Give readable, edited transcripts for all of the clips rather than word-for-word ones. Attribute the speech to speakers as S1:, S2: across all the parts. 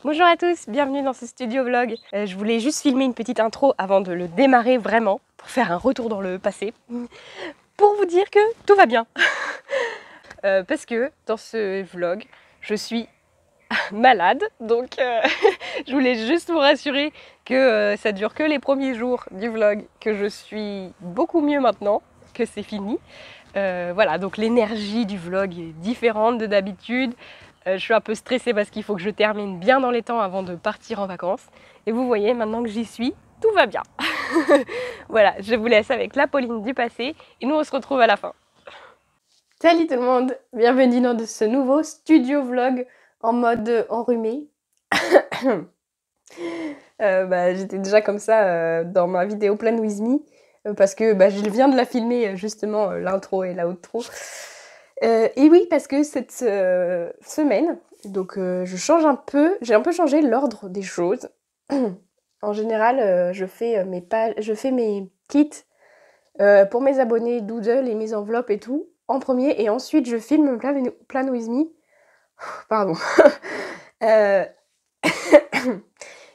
S1: Bonjour à tous, bienvenue dans ce studio vlog. Je voulais juste filmer une petite intro avant de le démarrer vraiment, pour faire un retour dans le passé, pour vous dire que tout va bien. Parce que dans ce vlog, je suis malade, donc je voulais juste vous rassurer que ça dure que les premiers jours du vlog, que je suis beaucoup mieux maintenant, que c'est fini. Voilà, donc l'énergie du vlog est différente de d'habitude. Je suis un peu stressée parce qu'il faut que je termine bien dans les temps avant de partir en vacances. Et vous voyez, maintenant que j'y suis, tout va bien. Voilà, je vous laisse avec la Pauline du passé et nous on se retrouve à la fin. Salut tout le monde, bienvenue dans ce nouveau studio vlog en mode enrhumé. J'étais déjà comme ça dans ma vidéo Plan With Me parce que je viens de la filmer justement l'intro et la outro. Et oui, parce que cette semaine, donc je change un peu, j'ai un peu changé l'ordre des choses. En général, je fais mes kits pour mes abonnés Doodle et mes enveloppes et tout en premier, et ensuite je filme Plan With Me. Pardon.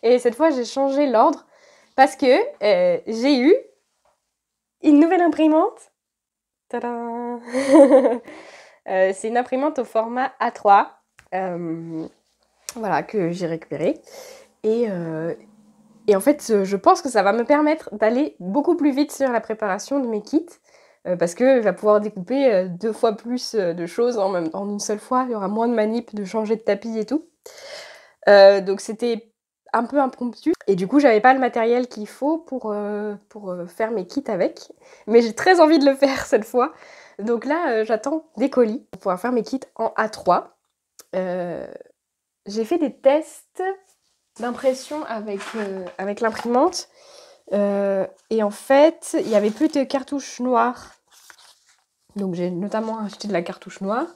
S1: Et cette fois, j'ai changé l'ordre parce que j'ai eu une nouvelle imprimante. Tadam. C'est une imprimante au format A3 voilà, que j'ai récupérée. Et en fait, je pense que ça va me permettre d'aller beaucoup plus vite sur la préparation de mes kits parce qu'il va pouvoir découper 2 fois plus de choses en une seule fois. Il y aura moins de manip, de changer de tapis et tout. Donc c'était un peu impromptu. Et du coup, j'avais pas le matériel qu'il faut pour faire mes kits avec. Mais j'ai très envie de le faire cette fois. Donc là, j'attends des colis pour pouvoir faire mes kits en A3. J'ai fait des tests d'impression avec l'imprimante. Et en fait, il n'y avait plus de cartouches noires. Donc j'ai notamment acheté de la cartouche noire.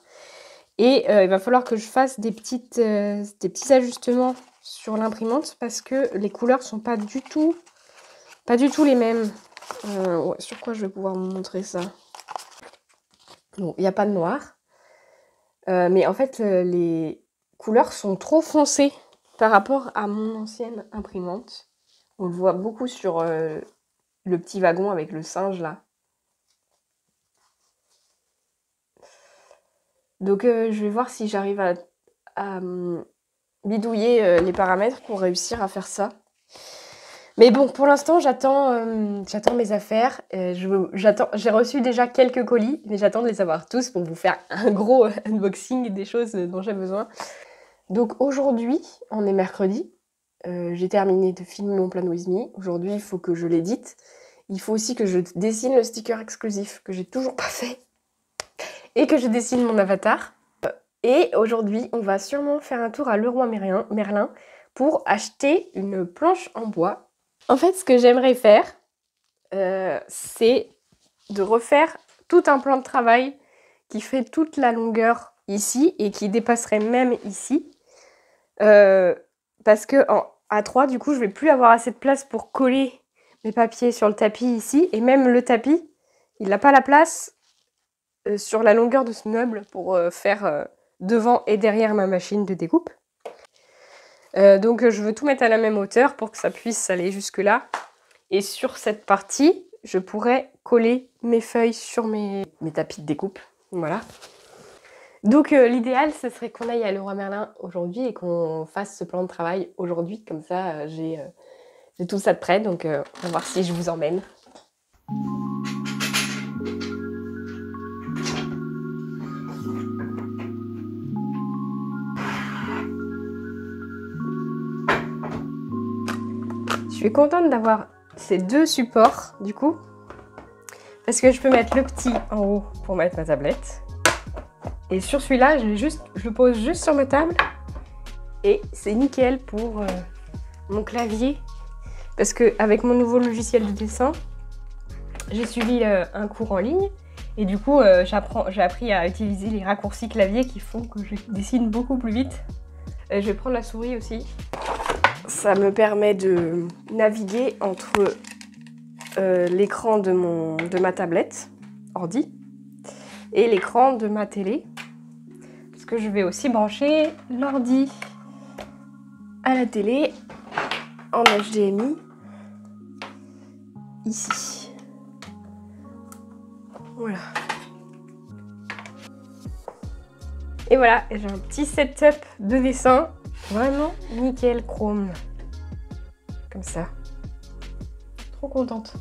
S1: Et il va falloir que je fasse des petits ajustements sur l'imprimante parce que les couleurs sont pas du tout les mêmes. Ouais, sur quoi je vais pouvoir vous montrer ça? Bon, il n'y a pas de noir. Mais en fait, les couleurs sont trop foncées par rapport à mon ancienne imprimante. On le voit beaucoup sur le petit wagon avec le singe là. Donc je vais voir si j'arrive à bidouiller les paramètres pour réussir à faire ça. Mais bon, pour l'instant, j'attends mes affaires. J'ai reçu déjà quelques colis, mais j'attends de les avoir tous pour vous faire un gros unboxing des choses dont j'ai besoin. Donc aujourd'hui, on est mercredi. J'ai terminé de filmer mon Plan With Me. Aujourd'hui, il faut que je l'édite. Il faut aussi que je dessine le sticker exclusif que j'ai toujours pas fait. Et que je dessine mon avatar. Et aujourd'hui, on va sûrement faire un tour à Leroy Merlin pour acheter une planche en bois. En fait, ce que j'aimerais faire, c'est de refaire tout un plan de travail qui fait toute la longueur ici et qui dépasserait même ici. Parce que en A3, du coup, je vais plus avoir assez de place pour coller mes papiers sur le tapis ici. Et même le tapis, il n'a pas la place sur la longueur de ce meuble pour faire devant et derrière ma machine de découpe. Donc je veux tout mettre à la même hauteur pour que ça puisse aller jusque là. Et sur cette partie, je pourrais coller mes feuilles sur mes tapis de découpe. Voilà. Donc l'idéal, ce serait qu'on aille à Leroy Merlin aujourd'hui et qu'on fasse ce plan de travail aujourd'hui. Comme ça, j'ai tout ça de prêt. Donc on va voir si je vous emmène. Je suis contente d'avoir ces deux supports du coup. Parce que je peux mettre le petit en haut pour mettre ma tablette. Et sur celui-là, je le pose juste sur ma table. Et c'est nickel pour mon clavier. Parce qu'avec mon nouveau logiciel de dessin, j'ai suivi un cours en ligne. Et du coup, j'ai appris à utiliser les raccourcis clavier qui font que je dessine beaucoup plus vite. Je vais prendre la souris aussi. Ça me permet de naviguer entre l'écran de ma tablette, ordi, et l'écran de ma télé. Parce que je vais aussi brancher l'ordi. à la télé en HDMI ici. Voilà. Et voilà, j'ai un petit setup de dessin vraiment nickel chrome. Comme ça. Trop contente.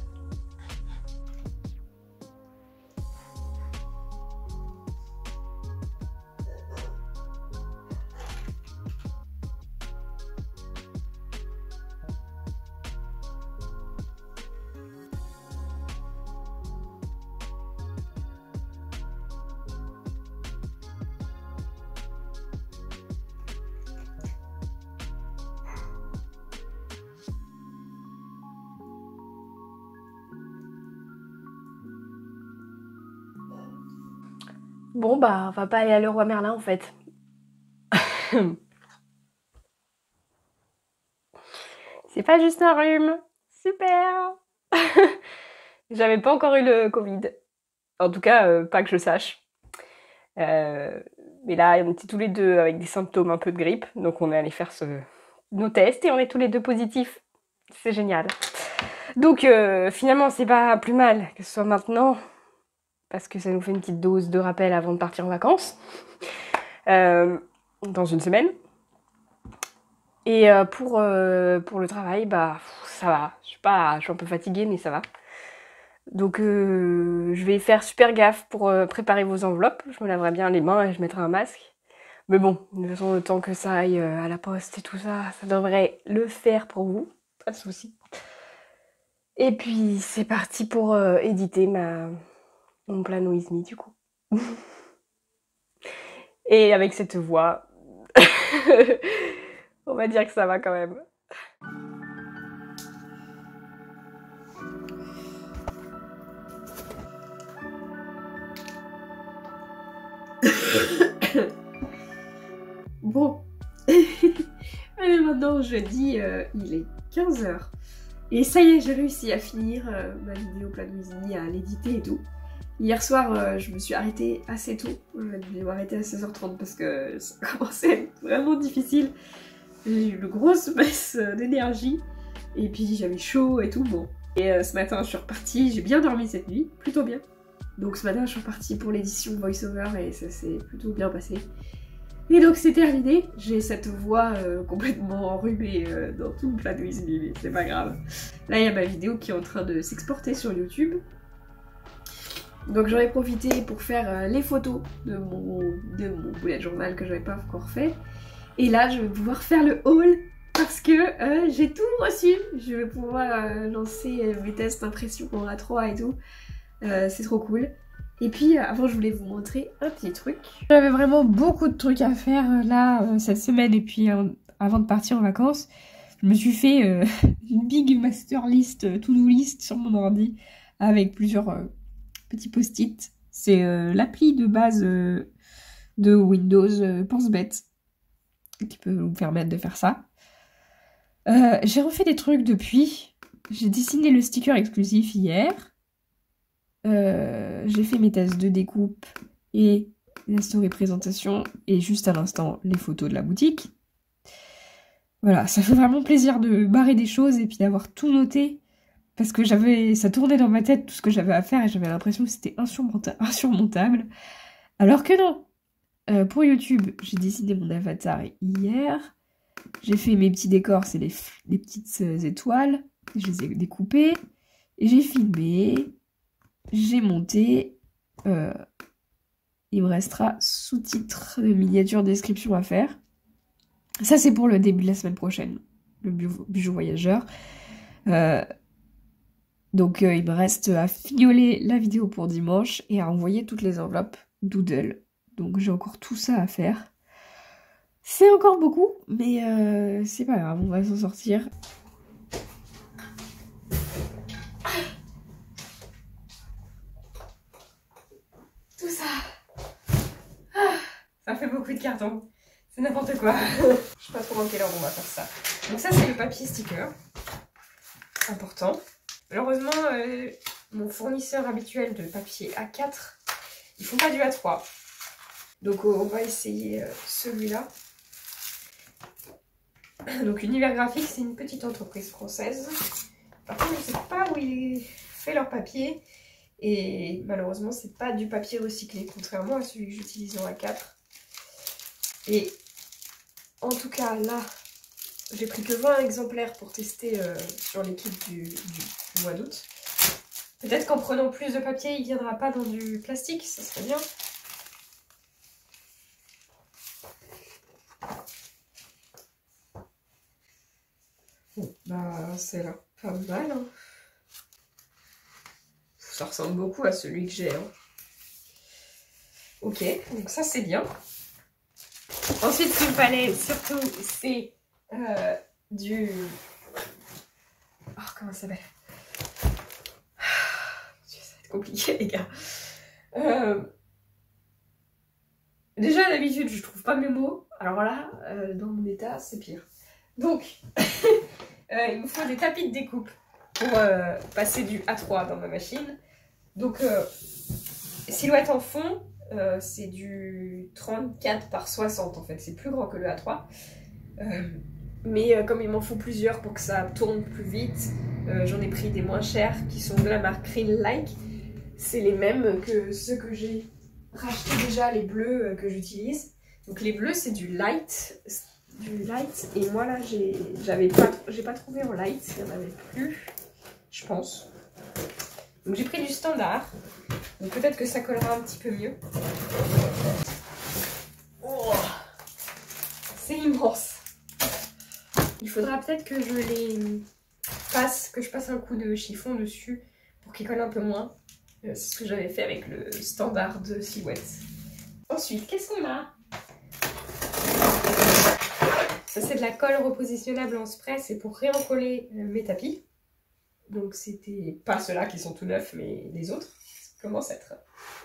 S1: Bon bah on va pas aller à Leroy Merlin en fait. C'est pas juste un rhume. Super. J'avais pas encore eu le Covid. En tout cas, pas que je sache. Mais là, on était tous les deux avec des symptômes un peu de grippe. Donc on est allé faire nos tests et on est tous les deux positifs. C'est génial. Donc finalement, c'est pas plus mal que ce soit maintenant. Parce que ça nous fait une petite dose de rappel avant de partir en vacances. Dans une semaine. Et pour le travail, bah ça va. Je suis un peu fatiguée, mais ça va. Donc je vais faire super gaffe pour préparer vos enveloppes. Je me laverai bien les mains et je mettrai un masque. Mais bon, de toute façon, le temps que ça aille à la poste et tout ça, ça devrait le faire pour vous. Pas de souci. Et puis c'est parti pour éditer mon plan With Me du coup. Et avec cette voix, on va dire que ça va quand même. Bon, allez, maintenant jeudi, il est 15h. Et ça y est, j'ai réussi à finir ma vidéo Plan With Me, à l'éditer et tout. Hier soir, je me suis arrêtée assez tôt. Je vais m'arrêter à 16h30 parce que ça commençait à être vraiment difficile. J'ai eu une grosse baisse d'énergie. Et puis j'avais chaud et tout, bon. Et ce matin, je suis repartie. J'ai bien dormi cette nuit, plutôt bien. Donc ce matin, je suis repartie pour l'édition voice-over et ça s'est plutôt bien passé. Et donc c'est terminé, j'ai cette voix complètement enrhumée dans tout le Plan With Me, mais c'est pas grave. Là il y a ma vidéo qui est en train de s'exporter sur YouTube. Donc j'en ai profité pour faire les photos de mon bullet journal que j'avais pas encore fait. Et là je vais pouvoir faire le haul parce que j'ai tout reçu. Je vais pouvoir lancer mes tests d'impression en A3 et tout. C'est trop cool. Et puis avant je voulais vous montrer un petit truc. J'avais vraiment beaucoup de trucs à faire là cette semaine et puis avant de partir en vacances. Je me suis fait une big master list, to-do list sur mon ordi avec plusieurs petits post-it. C'est l'appli de base de Windows pense-bête qui peut vous permettre de faire ça. J'ai refait des trucs depuis. J'ai dessiné le sticker exclusif hier. J'ai fait mes tests de découpe et la story présentation et juste à l'instant les photos de la boutique. Voilà, ça fait vraiment plaisir de barrer des choses et puis d'avoir tout noté parce que ça tournait dans ma tête tout ce que j'avais à faire et j'avais l'impression que c'était insurmontable. Alors que non. Pour YouTube, j'ai dessiné mon avatar hier. J'ai fait mes petits décors, c'est les petites étoiles. Je les ai découpées. J'ai filmé. J'ai monté. Il me restera sous-titres de miniature description à faire. Ça, c'est pour le début de la semaine prochaine. Le bijou voyageur. Donc, il me reste à fignoler la vidéo pour dimanche et à envoyer toutes les enveloppes Doodle. Donc, j'ai encore tout ça à faire. C'est encore beaucoup, mais c'est pas grave, on va s'en sortir. Tout ça. Ça fait beaucoup de carton. C'est n'importe quoi. Je sais pas trop dans quelle heure on va faire ça. Donc ça, c'est le papier sticker. Important. Malheureusement, mon fournisseur habituel de papier A4, ils font pas du A3. Donc on va essayer celui-là. Donc Univers Graphique, c'est une petite entreprise française. Par contre, je ne sais pas où ils font leur papier. Et malheureusement, c'est pas du papier recyclé, contrairement à celui que j'utilise en A4. Et en tout cas, là, j'ai pris que 20 exemplaires pour tester sur l'équipe du mois d'août. Peut-être qu'en prenant plus de papier, il ne viendra pas dans du plastique, ça serait bien. Bon, bah, c'est là pas mal. Hein. Ça ressemble beaucoup à celui que j'ai. Hein. Ok, donc ça c'est bien. Ensuite, ce qu'il me fallait surtout, c'est du... Oh, comment ça s'appelle? Ça va être compliqué, les gars. Déjà, d'habitude, je trouve pas mes mots. Alors là, dans mon état, c'est pire. Donc, il me faut des tapis de découpe pour passer du A3 dans ma machine. Donc, silhouette en fond, c'est du 34 par 60 en fait. C'est plus grand que le A3. Mais comme il m'en faut plusieurs pour que ça tourne plus vite, j'en ai pris des moins chers qui sont de la marque Greenlike. C'est les mêmes que ceux que j'ai racheté déjà, les bleus que j'utilise. Donc les bleus c'est du light. Et moi là j'ai pas trouvé en light, il n'y en avait plus, je pense. Donc j'ai pris du standard. Donc peut-être que ça collera un petit peu mieux. Oh, c'est immense. Il faudra peut-être que je les passe, que je passe un coup de chiffon dessus pour qu'ils collent un peu moins. C'est ce que j'avais fait avec le standard de Silhouette. Ensuite, qu'est-ce qu'on a? Ça c'est de la colle repositionnable en spray, c'est pour réencoller mes tapis. Donc c'était pas ceux-là qui sont tout neufs, mais les autres. Ça commence à être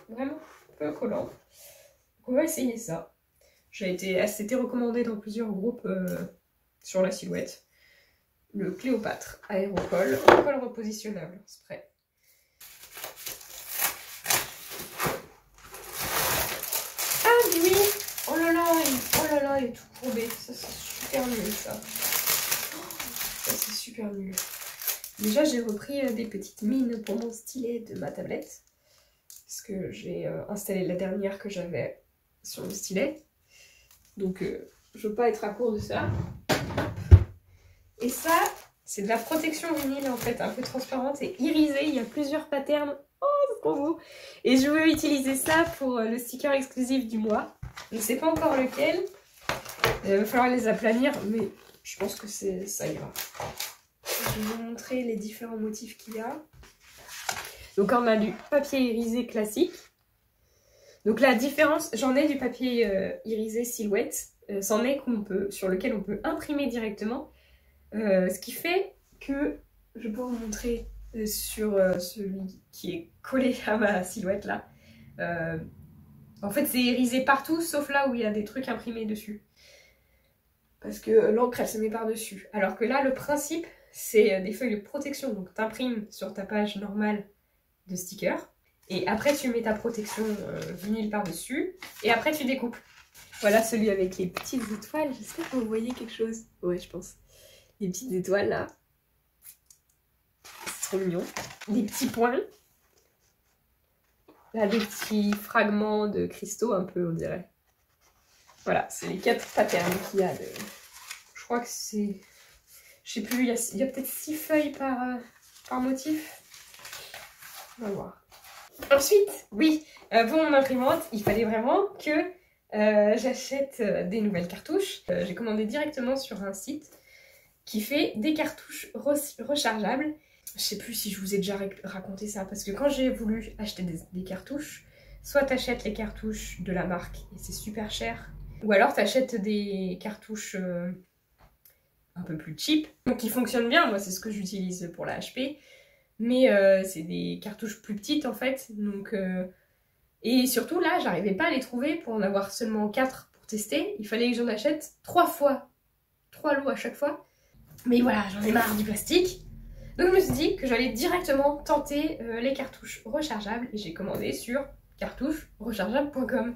S1: vraiment un peu collant. Donc on va essayer ça. C'était recommandé dans plusieurs groupes sur la Silhouette. Le Cléopâtre Aérocol, colle repositionnable spray. Ah oui, oh là là, il est tout courbé. Ça c'est super nul ça. Ça c'est super nul. Déjà j'ai repris des petites mines pour mon stylet de ma tablette. Parce que j'ai installé la dernière que j'avais sur le stylet. Donc je veux pas être à court de ça. Et ça, c'est de la protection vinyle en fait, un peu transparente et irisée. Il y a plusieurs patterns. Oh, c'est trop beau! Et je veux utiliser ça pour le sticker exclusif du mois. Je ne sais pas encore lequel. Il va falloir les aplanir, mais je pense que ça ira. Je vais vous montrer les différents motifs qu'il y a. Donc on a du papier irisé classique. Donc la différence, j'en ai du papier irisé Silhouette. C'en est sur lequel on peut imprimer directement. Ce qui fait que, je peux vous montrer sur celui qui est collé à ma Silhouette là. En fait c'est irisé partout sauf là où il y a des trucs imprimés dessus. Parce que l'encre elle se met par dessus. Alors que là le principe c'est des feuilles de protection. Donc tu imprimes sur ta page normale de sticker. Et après tu mets ta protection vinyle par dessus. Et après tu découpes. Voilà celui avec les petites étoiles. J'espère que vous voyez quelque chose. Ouais je pense. Les petites étoiles là. C'est trop mignon. Des petits points. Là, des petits fragments de cristaux un peu, on dirait. Voilà, c'est les 4 patterns qu'il y a. Je crois que c'est... Je sais plus, il y a peut-être 6 feuilles par motif. On va voir. Ensuite, oui, pour mon imprimante, il fallait vraiment que j'achète des nouvelles cartouches. J'ai commandé directement sur un site qui fait des cartouches rechargeables. Je sais plus si je vous ai déjà raconté ça, parce que quand j'ai voulu acheter des cartouches, soit t'achètes les cartouches de la marque et c'est super cher, ou alors t'achètes des cartouches un peu plus cheap, donc qui fonctionnent bien. Moi c'est ce que j'utilise pour la HP, mais c'est des cartouches plus petites en fait, donc et surtout là j'arrivais pas à les trouver pour en avoir seulement 4 pour tester. Il fallait que j'en achète 3 fois, 3 lots à chaque fois. Mais voilà, j'en ai marre du plastique. Donc je me suis dit que j'allais directement tenter les cartouches rechargeables. Et j'ai commandé sur cartoucherechargeable.com.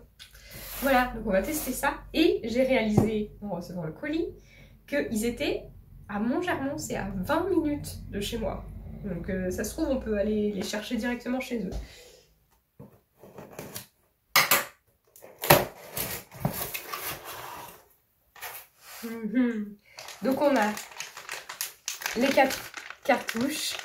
S1: Voilà, donc on va tester ça. Et j'ai réalisé, en recevant le colis, qu'ils étaient à Montgermont, c'est à 20 minutes de chez moi. Donc ça se trouve, on peut aller les chercher directement chez eux. Donc on a les 4 cartouches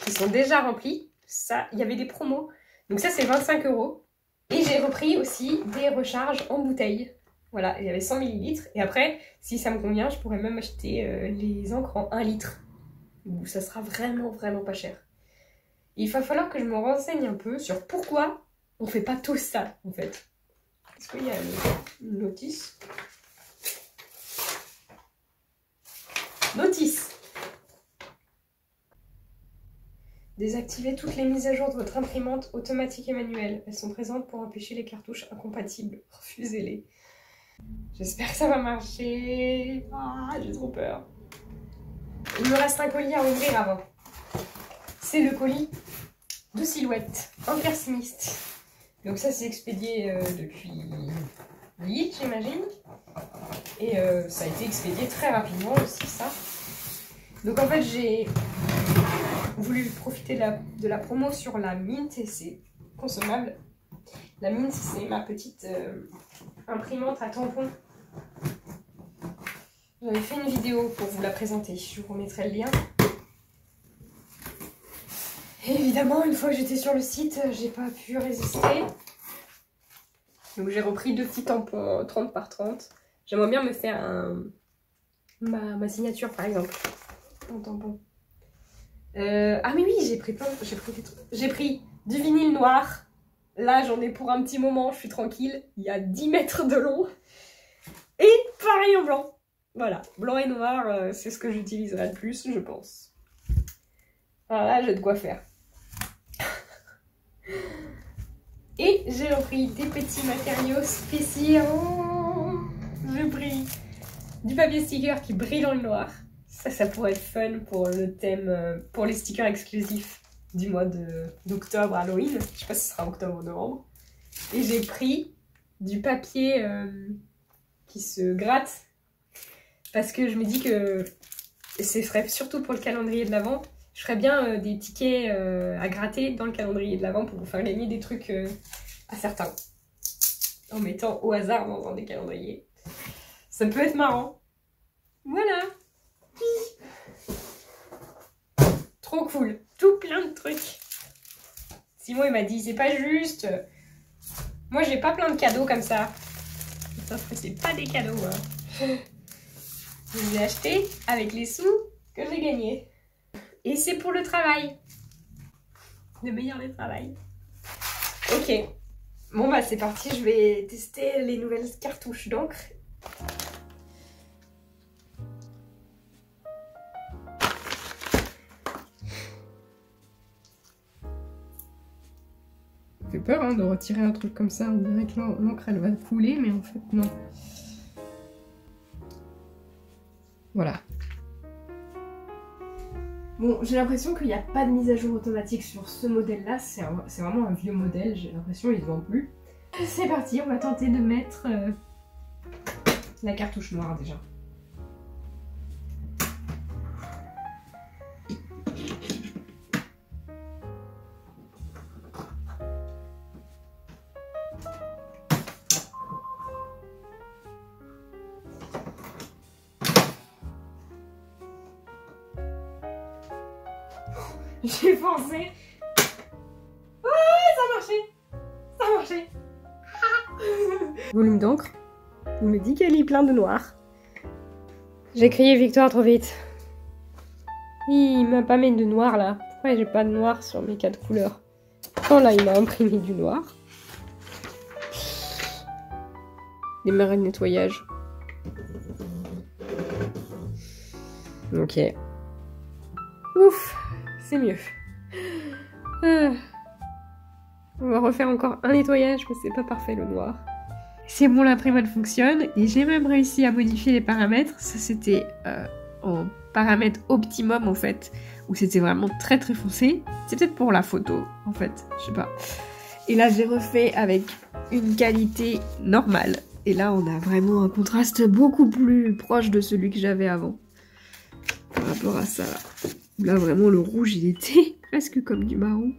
S1: qui sont déjà remplies. Ça, il y avait des promos. Donc ça, c'est 25 €. Et j'ai repris aussi des recharges en bouteille. Voilà, il y avait 100 ml. Et après, si ça me convient, je pourrais même acheter les encres en 1 litre. Où ça sera vraiment pas cher. Et il va falloir que je me renseigne un peu sur pourquoi on fait pas tout ça, en fait. Est-ce qu'il y a une notice? Notice! Désactivez toutes les mises à jour de votre imprimante automatique et manuelle. Elles sont présentes pour empêcher les cartouches incompatibles. Refusez-les. J'espère que ça va marcher. Ah, j'ai trop peur. Il me reste un colis à ouvrir avant. C'est le colis de Silhouette, Anker Smith. Donc ça, c'est expédié depuis 8, j'imagine. Et ça a été expédié très rapidement aussi, ça. Donc en fait, j'ai voulu profiter de la promo sur la Mint et c'est consommable. La Mint, c'est ma petite imprimante à tampons. J'avais fait une vidéo pour vous la présenter, je vous remettrai le lien. Et évidemment, une fois que j'étais sur le site, j'ai pas pu résister. Donc j'ai repris 2 petits tampons 30 par 30. J'aimerais bien me faire ma signature par exemple. Un tampon. Ah mais oui, j'ai pris des trucs. J'ai pris du vinyle noir. Là, j'en ai pour un petit moment, je suis tranquille. Il y a 10 mètres de long. Et pareil en blanc. Voilà, blanc et noir, c'est ce que j'utiliserai le plus, je pense. Alors là, j'ai de quoi faire. Et j'ai repris des petits matériaux spéciaux. J'ai pris du papier sticker qui brille dans le noir. Ça pourrait être fun pour le thème, pour les stickers exclusifs du mois d'octobre, Halloween. Je sais pas si ce sera octobre ou novembre. Et j'ai pris du papier qui se gratte. Parce que je me dis que ce serait surtout pour le calendrier de l'Avent. Je ferais bien des tickets à gratter dans le calendrier de l'Avent pour vous faire gagner des trucs à certains. En mettant au hasard dans des calendriers. Ça peut être marrant. Voilà. Trop cool. Tout plein de trucs. Simon il m'a dit c'est pas juste. Moi j'ai pas plein de cadeaux comme ça. Sauf que c'est pas des cadeaux. Hein. Je les ai achetés avec les sous que j'ai gagnés. Et c'est pour le travail. Le meilleur des travails. Ok. Bon bah c'est parti, je vais tester les nouvelles cartouches d'encre. Ça fait peur hein, de retirer un truc comme ça. On dirait que l'encre elle va couler, mais en fait non. Voilà. Bon, j'ai l'impression qu'il n'y a pas de mise à jour automatique sur ce modèle-là. C'est vraiment un vieux modèle, j'ai l'impression qu'ils ne vendent plus. C'est parti, on va tenter de mettre la cartouche noire déjà. J'ai forcé. Ah, ça a marché. Ça a marché. Volume d'encre. Il me dit qu'elle est plein de noir. J'ai crié victoire trop vite. Il m'a pas mis de noir là. Pourquoi j'ai pas de noir sur mes 4 couleurs? Oh là, il m'a imprimé du noir. Démarrer le nettoyage. Ok. Ouf. C'est mieux. On va refaire encore un nettoyage parce que c'est pas parfait le noir. C'est bon, l'imprimante fonctionne et j'ai même réussi à modifier les paramètres. Ça c'était en paramètre optimum en fait, où c'était vraiment très très foncé. C'est peut-être pour la photo en fait, je sais pas. Et là j'ai refait avec une qualité normale. Et là, on a vraiment un contraste beaucoup plus proche de celui que j'avais avant. Par rapport à ça. Là, vraiment, le rouge, il était presque comme du marron.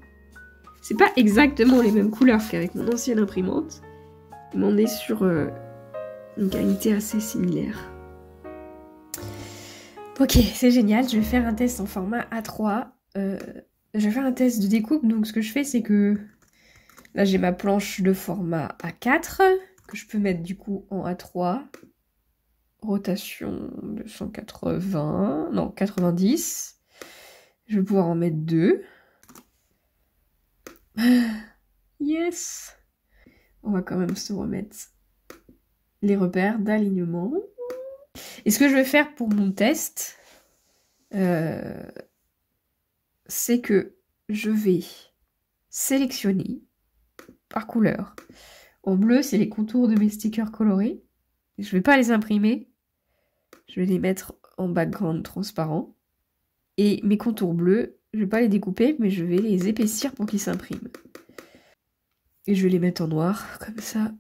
S1: C'est pas exactement les mêmes couleurs qu'avec mon ancienne imprimante. Mais on est sur une qualité assez similaire. Ok, c'est génial. Je vais faire un test en format A3. Je vais faire un test de découpe. Donc, ce que je fais, c'est que... Là, j'ai ma planche de format A4. Que je peux mettre, du coup, en A3. Rotation de 180... Non, 90. Je vais pouvoir en mettre 2. Yes! On va quand même se remettre les repères d'alignement. Et ce que je vais faire pour mon test, c'est que je vais sélectionner par couleur. En bleu, c'est les contours de mes stickers colorés. Je ne vais pas les imprimer. Je vais les mettre en background transparent. Et mes contours bleus, je ne vais pas les découper, mais je vais les épaissir pour qu'ils s'impriment. Et je vais les mettre en noir, comme ça.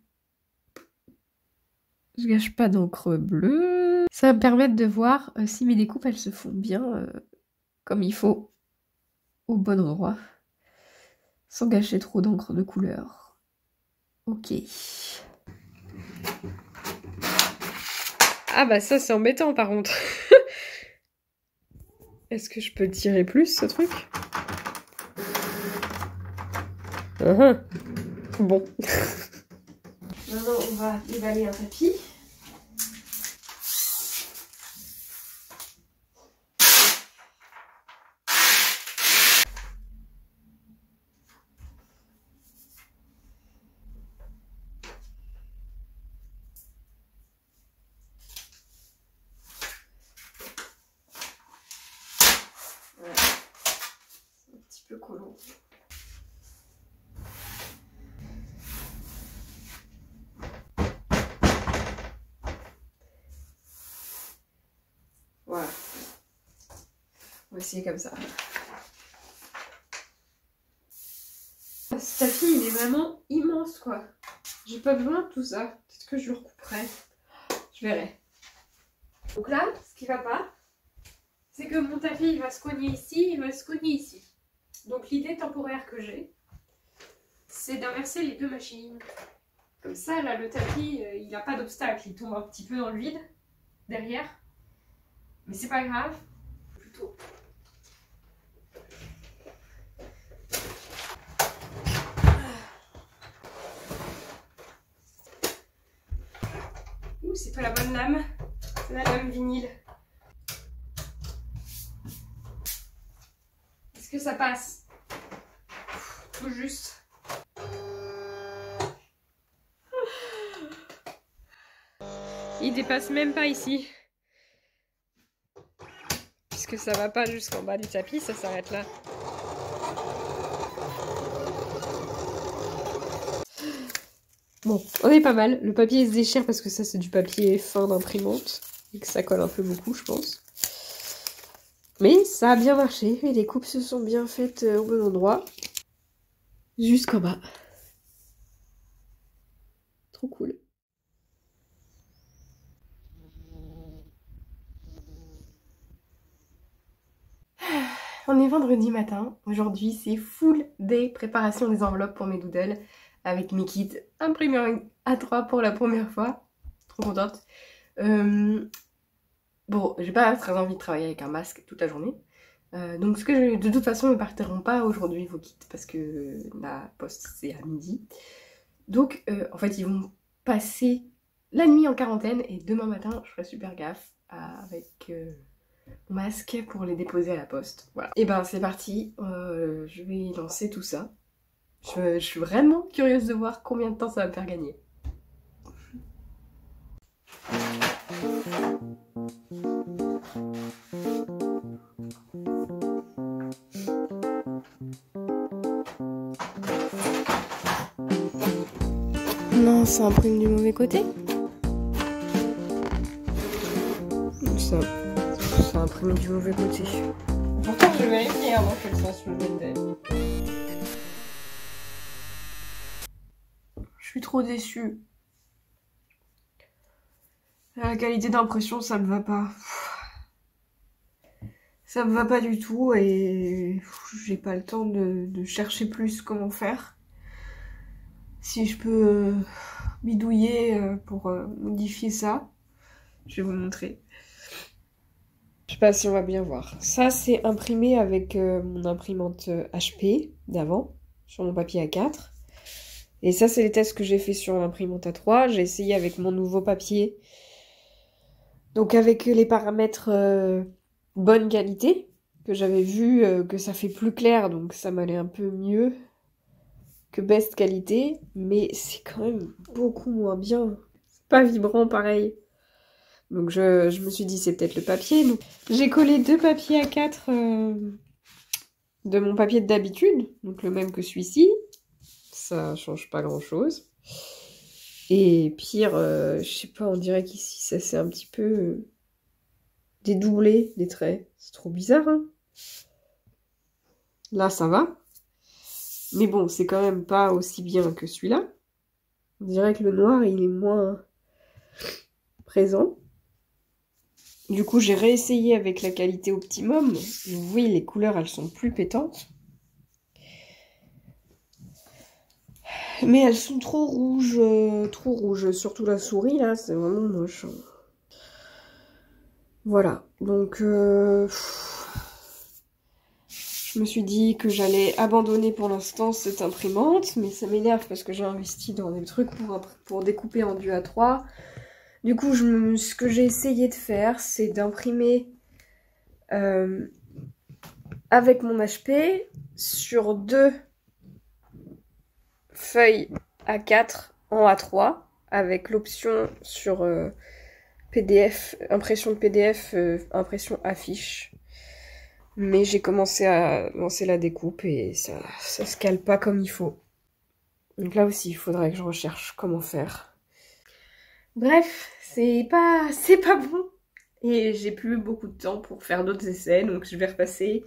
S1: Je gâche pas d'encre bleue. Ça va me permettre de voir si mes découpes, elles se font bien comme il faut, au bon endroit, sans gâcher trop d'encre de couleur. Ok. Ah bah ça, c'est embêtant par contre. Est-ce que je peux tirer plus, ce truc? Bon. Maintenant, on va déballer un tapis. Voilà. C'est un petit peu collant. Voilà. On va essayer comme ça. Ce tapis, il est vraiment immense, quoi. J'ai pas besoin de tout ça. Peut-être que je le recouperai. Je verrai. Donc là, ce qui va pas, c'est que mon tapis, il va se cogner ici, il va se cogner ici. Donc l'idée temporaire que j'ai, c'est d'inverser les deux machines. Comme ça, là, le tapis, il n'a pas d'obstacle. Il tombe un petit peu dans le vide, derrière. Mais c'est pas grave. Plutôt. Ouh, c'est pas la bonne lame. C'est la lame vinyle. Est-ce que ça passe? Tout juste. Il dépasse même pas ici. Puisque ça va pas jusqu'en bas du tapis, ça s'arrête là. Bon, on est pas mal. Le papier se déchire parce que ça c'est du papier fin d'imprimante. Et que ça colle un peu beaucoup, je pense. Mais ça a bien marché. Et les coupes se sont bien faites au bon endroit. Jusqu'en bas. Trop cool. On est vendredi matin. Aujourd'hui, c'est full day préparation des enveloppes pour mes doodles avec mes kits imprimés en A3 pour la première fois. Trop contente. Bon, j'ai pas très envie de travailler avec un masque toute la journée. Donc de toute façon, ils ne partiront pas aujourd'hui vos kits parce que la poste c'est à midi. Donc en fait, ils vont passer la nuit en quarantaine et demain matin, je ferai super gaffe avec mon masque pour les déposer à la poste. Voilà. Et ben c'est parti, je vais lancer tout ça. Je suis vraiment curieuse de voir combien de temps ça va me faire gagner. Non, ça imprime du mauvais côté. Ça imprime du mauvais côté. Pourtant, je vais vérifier dans quel sens je le mettais. Je suis trop déçue. La qualité d'impression, ça me va pas. Ça me va pas du tout et j'ai pas le temps de chercher plus comment faire. Si je peux bidouiller pour modifier ça, je vais vous montrer. Je sais pas si on va bien voir. Ça, c'est imprimé avec mon imprimante HP d'avant, sur mon papier A4. Et ça, c'est les tests que j'ai fait sur l'imprimante A3. J'ai essayé avec mon nouveau papier. Donc avec les paramètres bonne qualité, que j'avais vu que ça fait plus clair, donc ça m'allait un peu mieux que best qualité. Mais c'est quand même beaucoup moins bien. C'est pas vibrant pareil. Donc je me suis dit c'est peut-être le papier. J'ai collé 2 papiers A4 de mon papier d'habitude, donc le même que celui-ci. Ça change pas grand-chose. Et pire, je sais pas, on dirait qu'ici ça s'est un petit peu dédoublé des traits. C'est trop bizarre, hein. Là ça va. Mais bon, c'est quand même pas aussi bien que celui-là. On dirait que le noir il est moins présent. Du coup, j'ai réessayé avec la qualité optimum. Vous voyez, les couleurs, elles sont plus pétantes. Mais elles sont trop rouges, trop rouges. Surtout la souris, là, c'est vraiment moche. Voilà, donc je me suis dit que j'allais abandonner pour l'instant cette imprimante, mais ça m'énerve parce que j'ai investi dans des trucs pour découper en du A3. Du coup, ce que j'ai essayé de faire, c'est d'imprimer avec mon HP sur 2 feuilles A4 en A3, avec l'option sur PDF, impression de PDF, impression affiche. Mais j'ai commencé à lancer la découpe et ça se cale pas comme il faut. Donc là aussi, il faudrait que je recherche comment faire. Bref, c'est pas bon. Et j'ai plus beaucoup de temps pour faire d'autres essais, donc je vais repasser.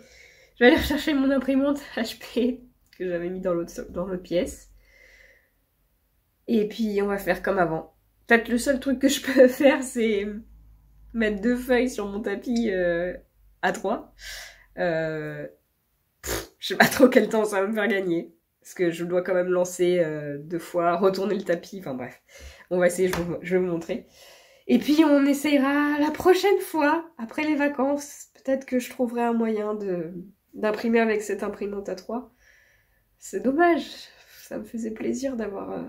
S1: Je vais aller rechercher mon imprimante HP que j'avais mis dans l'autre pièce. Et puis on va faire comme avant. Peut-être le seul truc que je peux faire, c'est mettre 2 feuilles sur mon tapis A3. Je sais pas trop quel temps ça va me faire gagner. Parce que je dois quand même lancer 2 fois, retourner le tapis. Enfin bref, on va essayer, je vais vous montrer. Et puis on essayera la prochaine fois, après les vacances. Peut-être que je trouverai un moyen d'imprimer avec cette imprimante A3. C'est dommage, ça me faisait plaisir d'avoir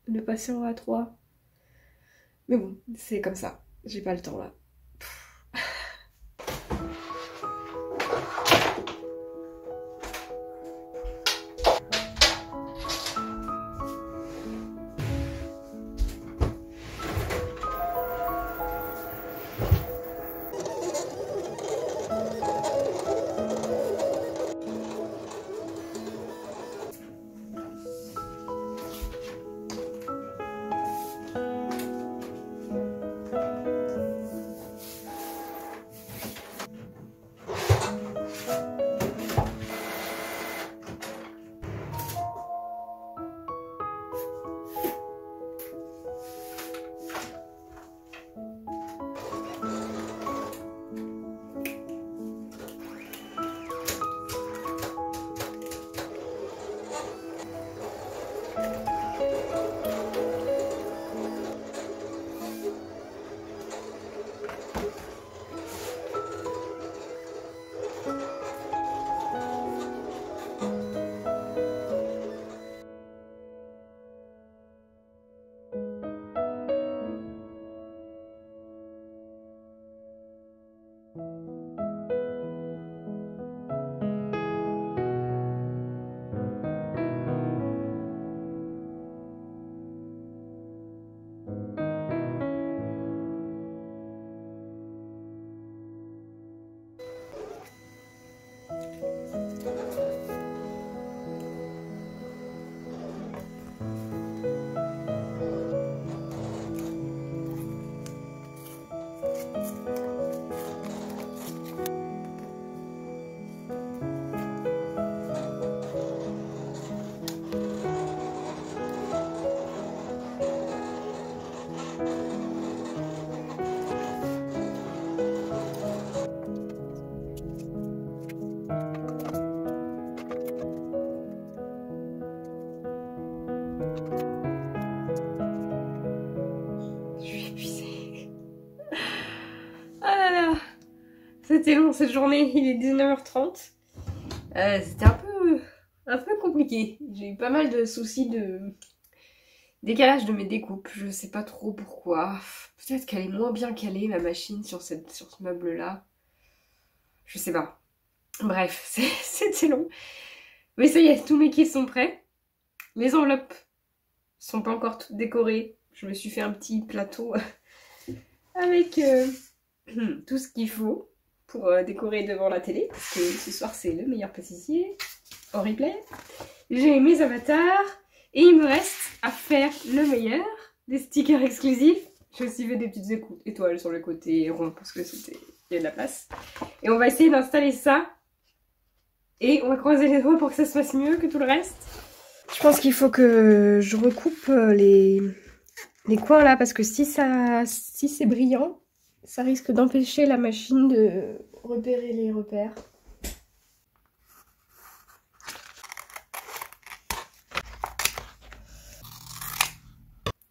S1: le patient A3. Mais bon, c'est comme ça, j'ai pas le temps là. C'était long cette journée, il est 19h30. C'était un peu compliqué. J'ai eu pas mal de soucis de décalage de mes découpes. Je sais pas trop pourquoi. Peut-être qu'elle est moins bien calée, ma machine, sur ce meuble-là. Je sais pas. Bref, c'était long. Mais ça y est, tous mes kits sont prêts. Les enveloppes sont pas encore toutes décorées. Je me suis fait un petit plateau avec tout ce qu'il faut pour décorer devant la télé. Parce que ce soir, c'est le meilleur pâtissier en replay. J'ai mes avatars. Et il me reste à faire le meilleur, des stickers exclusifs. J'ai aussi fait des petites étoiles sur le côté rond parce que il y a de la place. Et on va essayer d'installer ça. Et on va croiser les doigts pour que ça se fasse mieux que tout le reste. Je pense qu'il faut que je recoupe les coins là parce que si c'est brillant, ça risque d'empêcher la machine de repérer les repères.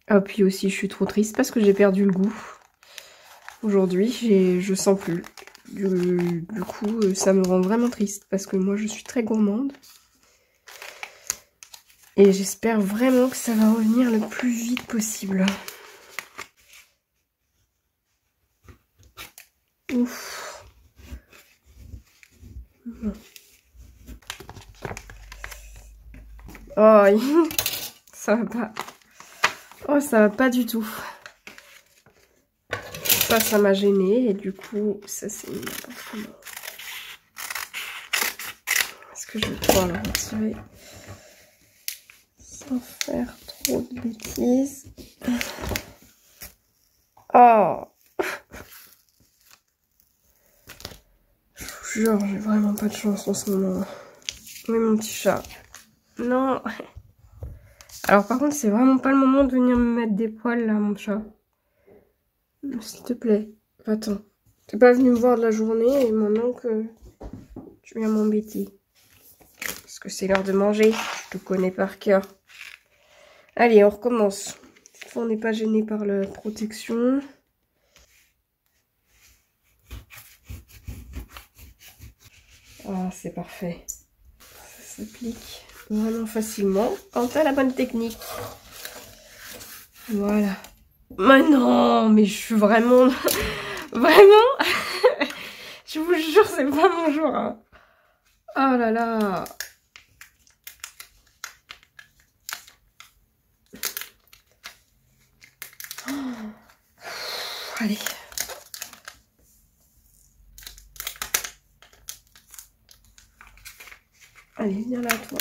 S1: Ah, puis aussi, je suis trop triste parce que j'ai perdu le goût. Aujourd'hui, je sens plus. Du coup, ça me rend vraiment triste parce que moi, je suis très gourmande. Et j'espère vraiment que ça va revenir le plus vite possible. Ouf. Oh, ça va pas. Oh, ça va pas du tout. Ça m'a gênée et du coup, ça c'est n'importe comment. Est-ce que je vais pouvoir le retirer sans faire trop de bêtises? Oh! Je vous jure, j'ai vraiment pas de chance en ce moment. Oui, mon petit chat. Non! Alors par contre, c'est vraiment pas le moment de venir me mettre des poils là, mon chat. S'il te plaît, attends. T'es pas venu me voir de la journée et maintenant que tu viens m'embêter. Parce que c'est l'heure de manger, je te connais par cœur. Allez, on recommence. Cette fois, on n'est pas gêné par la protection. Ah, c'est parfait. Ça s'applique vraiment facilement quand t'as la bonne technique. Voilà. Mais non, mais je suis vraiment... Vraiment je vous jure, c'est pas mon jour. Hein. Oh là là. Oh. Allez. Allez, viens là, toi.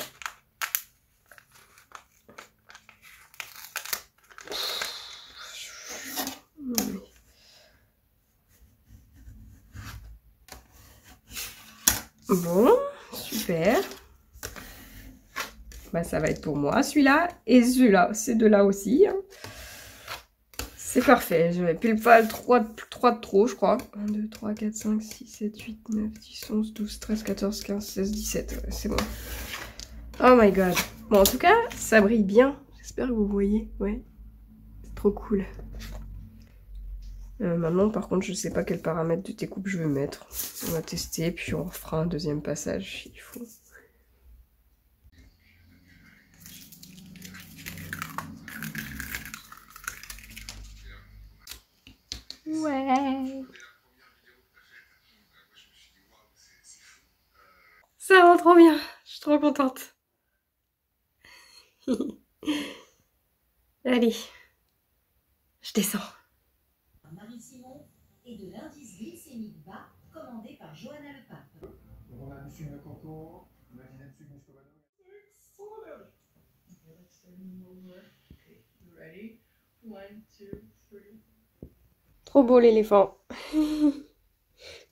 S1: Bon, super. Bah, ça va être pour moi, celui-là. Et celui-là, ces deux-là aussi. Hein. C'est parfait. J'avais pile poil 3 de trop, je crois. 1, 2, 3, 4, 5, 6, 7, 8, 9, 10, 11, 12, 13, 14, 15, 16, 17. Ouais, c'est bon. Oh my god. Bon, en tout cas, ça brille bien. J'espère que vous voyez. Ouais. C'est trop cool. Maintenant, par contre, je sais pas quel paramètre de découpe je vais mettre. On va tester, puis on fera un deuxième passage s'il faut. Ouais. Ça rend trop bien. Je suis trop contente. Allez. Je descends.
S2: Marie-Simon et de l'indice glycémique bas commandé par Johanna Le Pape.
S3: Donc on a du sucre de coco, on a du lait de sucre muscovado.
S1: Trop beau l'éléphant.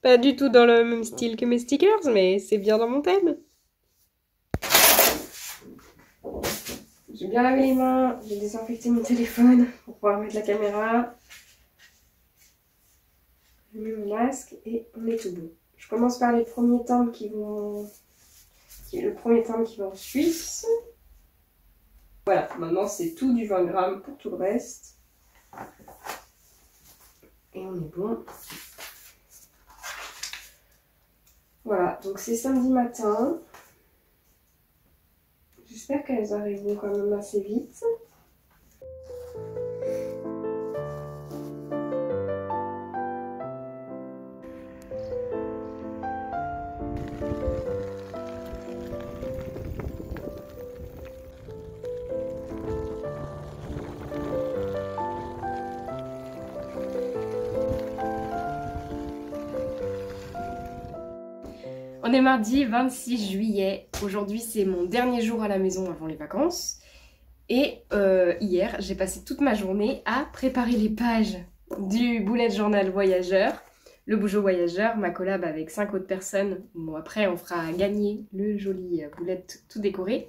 S1: Pas du tout dans le même style que mes stickers, mais c'est bien dans mon thème. J'ai bien lavé les mains, j'ai désinfecté mon téléphone pour pouvoir mettre la caméra. J'ai mis mon masque et on est tout bon. Je commence par les premiers timbres qui vont... Le premier timbre qui va en Suisse. Voilà, maintenant c'est tout du 20 grammes pour tout le reste. Et on est bon. Voilà, donc c'est samedi matin. J'espère qu'elles arriveront quand même assez vite. On est mardi 26 juillet. Aujourd'hui, c'est mon dernier jour à la maison avant les vacances. Et hier, j'ai passé toute ma journée à préparer les pages du bullet journal voyageur. Le Bougeot voyageur, ma collab avec 5 autres personnes. Bon, après, on fera gagner le joli bullet tout décoré.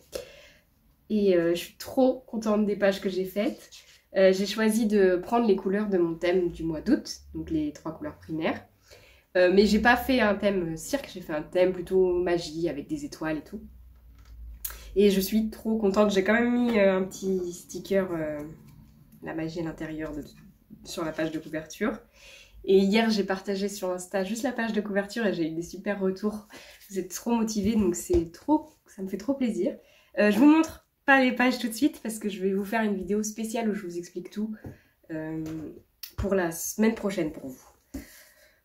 S1: Et je suis trop contente des pages que j'ai faites. J'ai choisi de prendre les couleurs de mon thème du mois d'août, donc les 3 couleurs primaires. Mais j'ai pas fait un thème cirque, j'ai fait un thème plutôt magie avec des étoiles et tout. Et je suis trop contente, j'ai quand même mis un petit sticker, la magie à l'intérieur sur la page de couverture. Et hier j'ai partagé sur Insta juste la page de couverture et j'ai eu des super retours. Vous êtes trop motivés, donc ça me fait trop plaisir. Je vous montre pas les pages tout de suite parce que je vais vous faire une vidéo spéciale où je vous explique tout pour la semaine prochaine pour vous.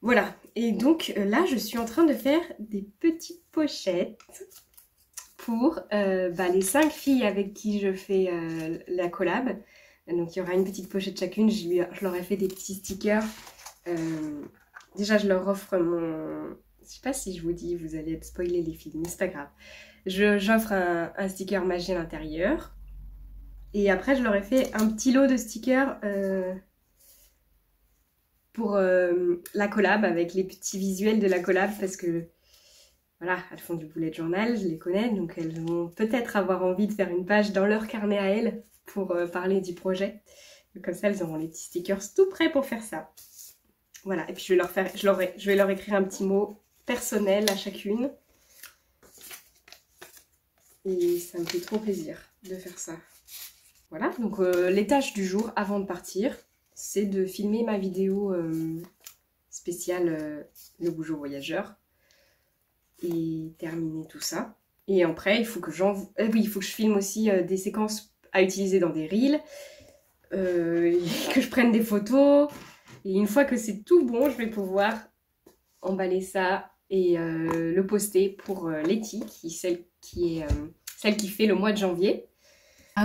S1: Voilà, et donc là je suis en train de faire des petites pochettes pour les 5 filles avec qui je fais la collab. Donc il y aura une petite pochette chacune, je leur ai fait des petits stickers. Déjà je leur offre mon... Je sais pas si je vous dis, vous allez être spoilés les filles, mais c'est pas grave. J'offre un sticker magie à l'intérieur. Et après je leur ai fait un petit lot de stickers... pour la collab avec les petits visuels de la collab parce que voilà, elles font du bullet journal, je les connais, donc elles vont peut-être avoir envie de faire une page dans leur carnet à elles pour parler du projet. Donc, comme ça, elles auront les petits stickers tout prêts pour faire ça. Voilà, et puis je vais leur écrire un petit mot personnel à chacune. Et ça me fait trop plaisir de faire ça. Voilà, donc les tâches du jour avant de partir, c'est de filmer ma vidéo spéciale le Bougeot voyageur et terminer tout ça. Et après, il faut que il faut que je filme aussi des séquences à utiliser dans des reels, que je prenne des photos. Et une fois que c'est tout bon, je vais pouvoir emballer ça et le poster pour Letty, celle qui fait le mois de janvier. Ah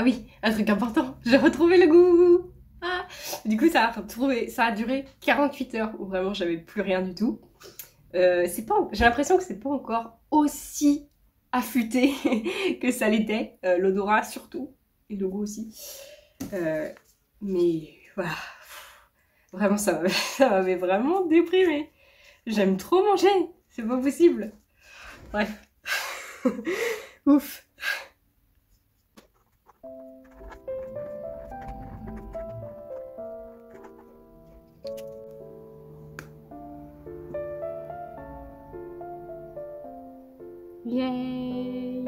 S1: oui, un truc important, j'ai retrouvé le goût. Ah, du coup, ça a duré 48 heures où vraiment j'avais plus rien du tout. J'ai l'impression que c'est pas encore aussi affûté que ça l'était. L'odorat surtout, et le goût aussi. Mais voilà, vraiment ça m'avait vraiment déprimée. J'aime trop manger, c'est pas possible. Bref, ouf. Yay!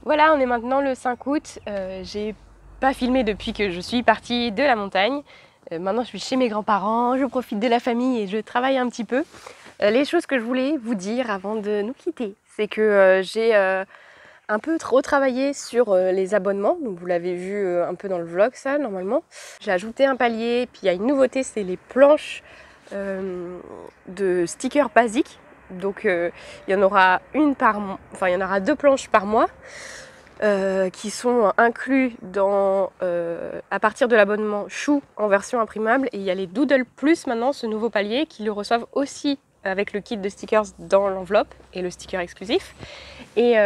S1: Voilà, on est maintenant le 5 août. J'ai pas filmé depuis que je suis partie de la montagne. Maintenant, je suis chez mes grands-parents, je profite de la famille et je travaille un petit peu. Les choses que je voulais vous dire avant de nous quitter, c'est que j'ai un peu trop travaillé sur les abonnements. Donc vous l'avez vu un peu dans le vlog, ça, normalement. J'ai ajouté un palier, puis il y a une nouveauté, c'est les planches de stickers basiques. Donc il y en aura une par mois, enfin il y en aura 2 planches par mois qui sont inclus dans, à partir de l'abonnement Chou en version imprimable. Et il y a les Doodle Plus maintenant, ce nouveau palier, qui le reçoivent aussi avec le kit de stickers dans l'enveloppe et le sticker exclusif. Et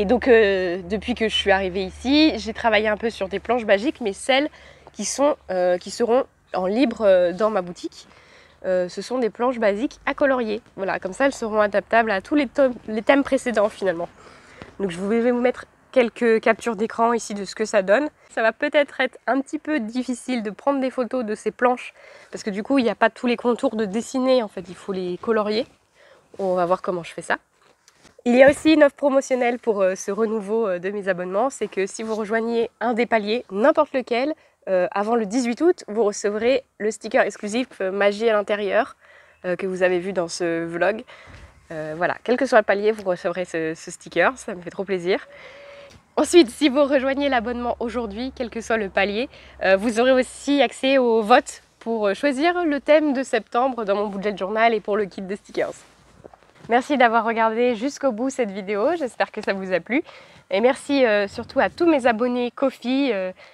S1: donc depuis que je suis arrivée ici, j'ai travaillé un peu sur des planches basiques, mais celles qui seront en libre dans ma boutique. Ce sont des planches basiques à colorier. Voilà, comme ça elles seront adaptables à tous les thèmes précédents finalement. Donc je vais vous mettre quelques captures d'écran ici de ce que ça donne. Ça va peut-être être un petit peu difficile de prendre des photos de ces planches parce que du coup il n'y a pas tous les contours de dessiner, en fait il faut les colorier. On va voir comment je fais ça. Il y a aussi une offre promotionnelle pour ce renouveau de mes abonnements, c'est que si vous rejoignez un des paliers, n'importe lequel, avant le 18 août, vous recevrez le sticker exclusif Magie à l'intérieur que vous avez vu dans ce vlog. Voilà, quel que soit le palier, vous recevrez ce sticker, ça me fait trop plaisir. Ensuite, si vous rejoignez l'abonnement aujourd'hui, quel que soit le palier, vous aurez aussi accès au vote pour choisir le thème de septembre dans mon bullet journal et pour le kit de stickers. Merci d'avoir regardé jusqu'au bout cette vidéo, j'espère que ça vous a plu. Et merci surtout à tous mes abonnés Ko-fi,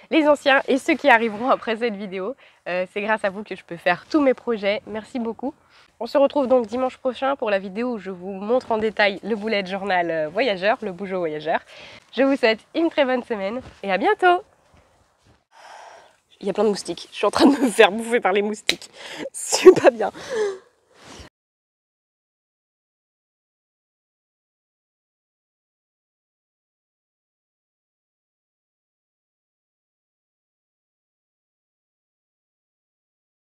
S1: les anciens et ceux qui arriveront après cette vidéo. C'est grâce à vous que je peux faire tous mes projets, merci beaucoup. On se retrouve donc dimanche prochain pour la vidéo où je vous montre en détail le bullet journal voyageur, le Bougeot voyageur. Je vous souhaite une très bonne semaine et à bientôt! Il y a plein de moustiques, je suis en train de me faire bouffer par les moustiques, c'est pas bien.